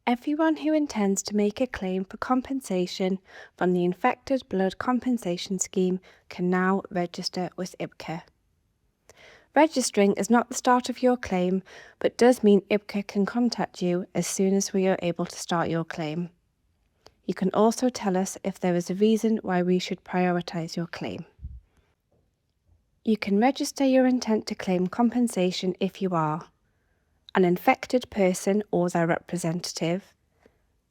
Everyone who intends to make a claim for compensation from the Infected Blood Compensation Scheme can now register with IBCA. Registering is not the start of your claim, but does mean IBCA can contact you as soon as we are able to start your claim. You can also tell us if there is a reason why we should prioritise your claim. You can register your intent to claim compensation if you are an infected person or their representative,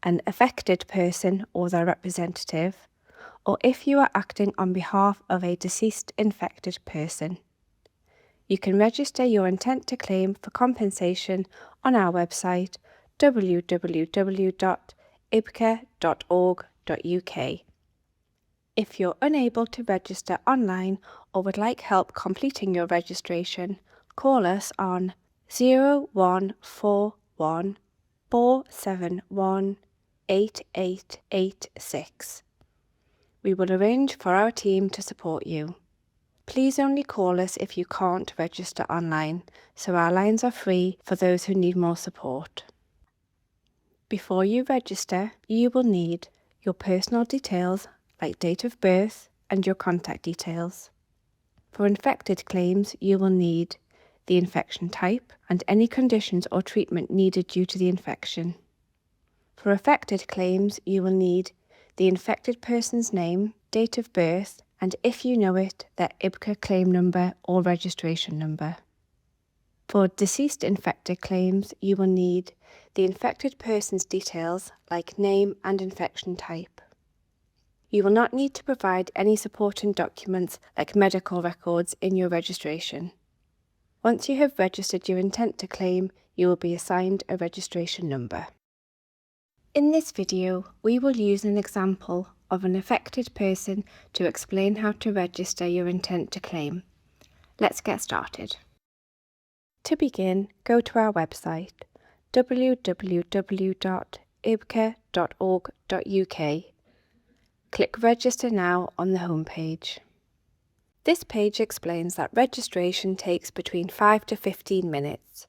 an affected person or their representative, or if you are acting on behalf of a deceased infected person. You can register your intent to claim for compensation on our website www.ibca.org.uk. If you're unable to register online or would like help completing your registration, call us on 0141 471 8886. We will arrange for our team to support you. Please only call us if you can't register online, so our lines are free for those who need more support. Before you register, you will need your personal details like date of birth and your contact details. For infected claims, you will need the infection type and any conditions or treatment needed due to the infection. For affected claims, you will need the infected person's name, date of birth, and if you know it, their IBCA claim number or registration number. For deceased infected claims, you will need the infected person's details like name and infection type. You will not need to provide any supporting documents like medical records in your registration. Once you have registered your intent to claim, you will be assigned a registration number. In this video, we will use an example of an affected person to explain how to register your intent to claim. Let's get started. To begin, go to our website www.ibca.org.uk. Click Register Now on the home page. This page explains that registration takes between 5 to 15 minutes.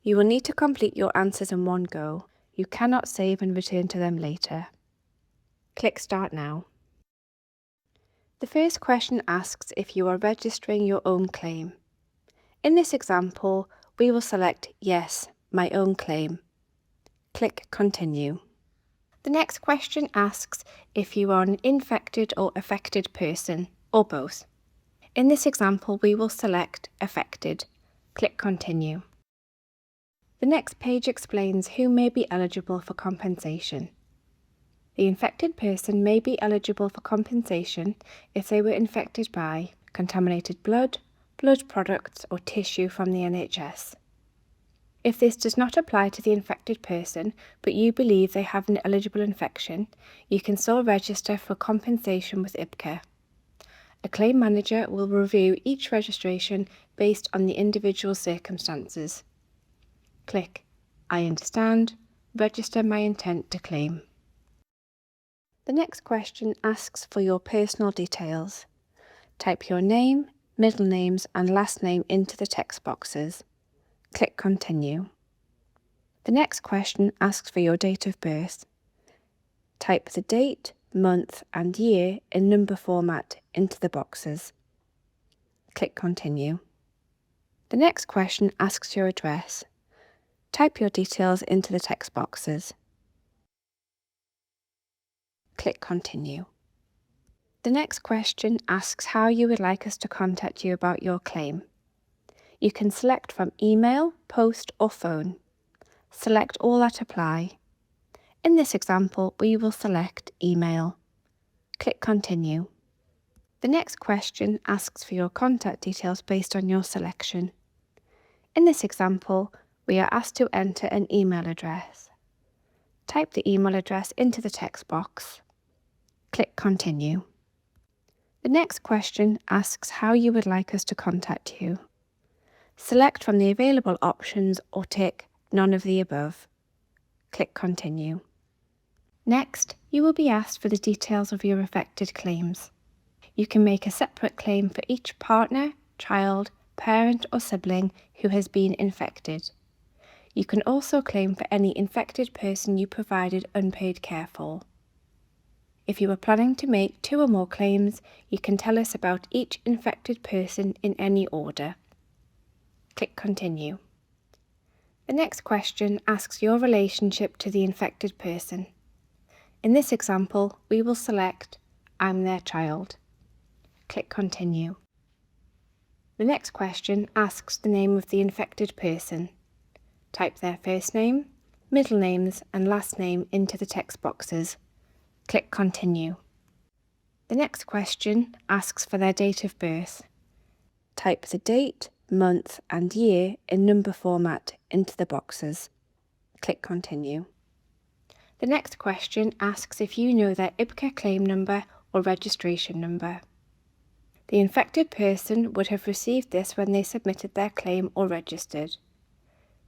You will need to complete your answers in one go. You cannot save and return to them later. Click Start Now. The first question asks if you are registering your own claim. In this example, we will select Yes, my own claim. Click Continue. The next question asks if you are an infected or affected person, or both. In this example, we will select Affected. Click Continue. The next page explains who may be eligible for compensation. The infected person may be eligible for compensation if they were infected by contaminated blood, blood products or tissue from the NHS. If this does not apply to the infected person, but you believe they have an eligible infection, you can still register for compensation with IBCA. A claim manager will review each registration based on the individual circumstances. Click I understand, register my intent to claim. The next question asks for your personal details. Type your name, middle names and last name into the text boxes. Click Continue. The next question asks for your date of birth. Type the date, month and year in number format into the boxes. Click Continue. The next question asks your address. Type your details into the text boxes. Click Continue. The next question asks how you would like us to contact you about your claim. You can select from email, post or phone. Select all that apply. In this example, we will select email. Click Continue. The next question asks for your contact details based on your selection. In this example, we are asked to enter an email address. Type the email address into the text box. Click Continue. The next question asks how you would like us to contact you. Select from the available options or tick None of the above. Click Continue. Next, you will be asked for the details of your affected claims. You can make a separate claim for each partner, child, parent or sibling who has been infected. You can also claim for any infected person you provided unpaid care for. If you are planning to make 2 or more claims, you can tell us about each infected person in any order. Click Continue. The next question asks your relationship to the infected person. In this example, we will select I'm their child. Click Continue. The next question asks the name of the infected person. Type their first name, middle names and last name into the text boxes. Click Continue. The next question asks for their date of birth. Type the date, month and year in number format into the boxes. Click Continue. The next question asks if you know their IBCA claim number or registration number. The infected person would have received this when they submitted their claim or registered.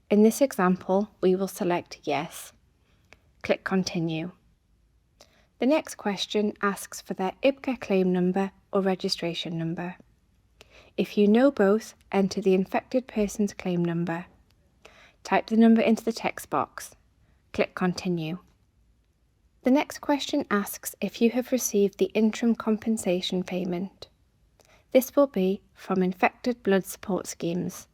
In this example, we will select Yes. Click Continue. The next question asks for their IBCA claim number or registration number. If you know both, enter the infected person's claim number. Type the number into the text box. Click Continue. The next question asks if you have received the interim compensation payment. This will be from infected blood support schemes.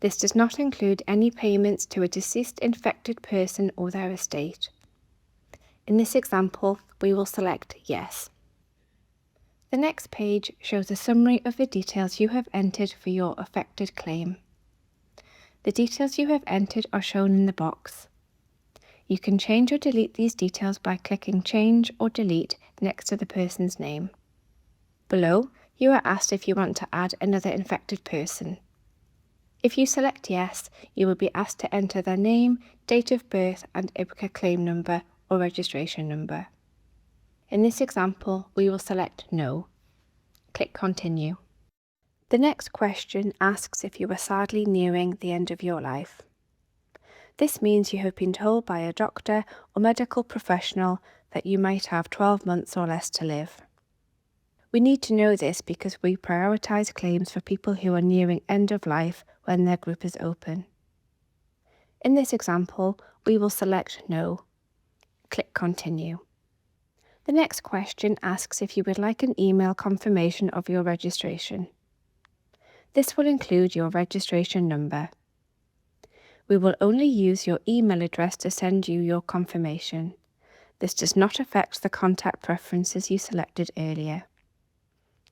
This does not include any payments to a deceased infected person or their estate. In this example, we will select Yes. The next page shows a summary of the details you have entered for your affected claim. The details you have entered are shown in the box. You can change or delete these details by clicking Change or Delete next to the person's name. Below, you are asked if you want to add another infected person. If you select Yes, you will be asked to enter their name, date of birth and IBCA claim number or registration number. In this example, we will select No. Click Continue. The next question asks if you are sadly nearing the end of your life. This means you have been told by a doctor or medical professional that you might have 12 months or less to live. We need to know this because we prioritise claims for people who are nearing end of life when their group is open. In this example, we will select No. Click Continue. The next question asks if you would like an email confirmation of your registration. This will include your registration number. We will only use your email address to send you your confirmation. This does not affect the contact preferences you selected earlier.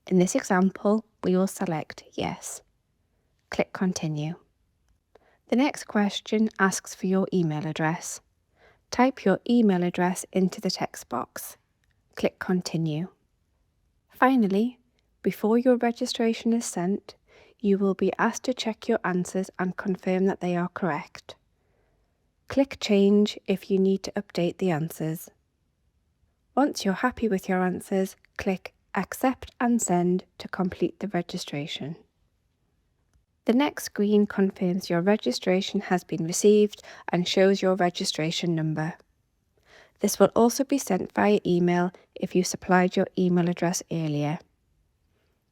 In this example, we will select Yes. Click Continue. The next question asks for your email address. Type your email address into the text box. Click Continue. Finally, before your registration is sent, you will be asked to check your answers and confirm that they are correct. Click Change if you need to update the answers. Once you're happy with your answers, click Accept and Send to complete the registration. The next screen confirms your registration has been received and shows your registration number. This will also be sent via email if you supplied your email address earlier.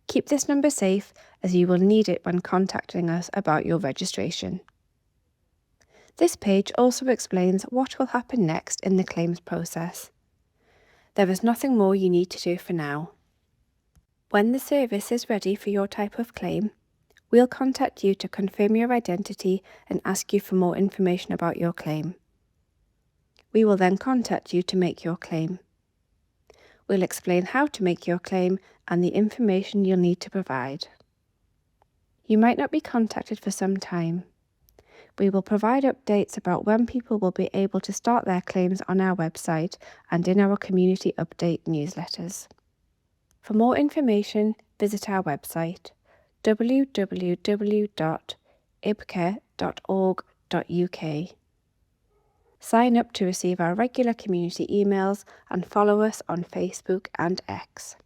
Keep this number safe as you will need it when contacting us about your registration. This page also explains what will happen next in the claims process. There is nothing more you need to do for now. When the service is ready for your type of claim, we'll contact you to confirm your identity and ask you for more information about your claim. We will then contact you to make your claim. We'll explain how to make your claim and the information you'll need to provide. You might not be contacted for some time. We will provide updates about when people will be able to start their claims on our website and in our community update newsletters. For more information, visit our website www.ibca.org.uk. Sign up to receive our regular community emails and follow us on Facebook and X.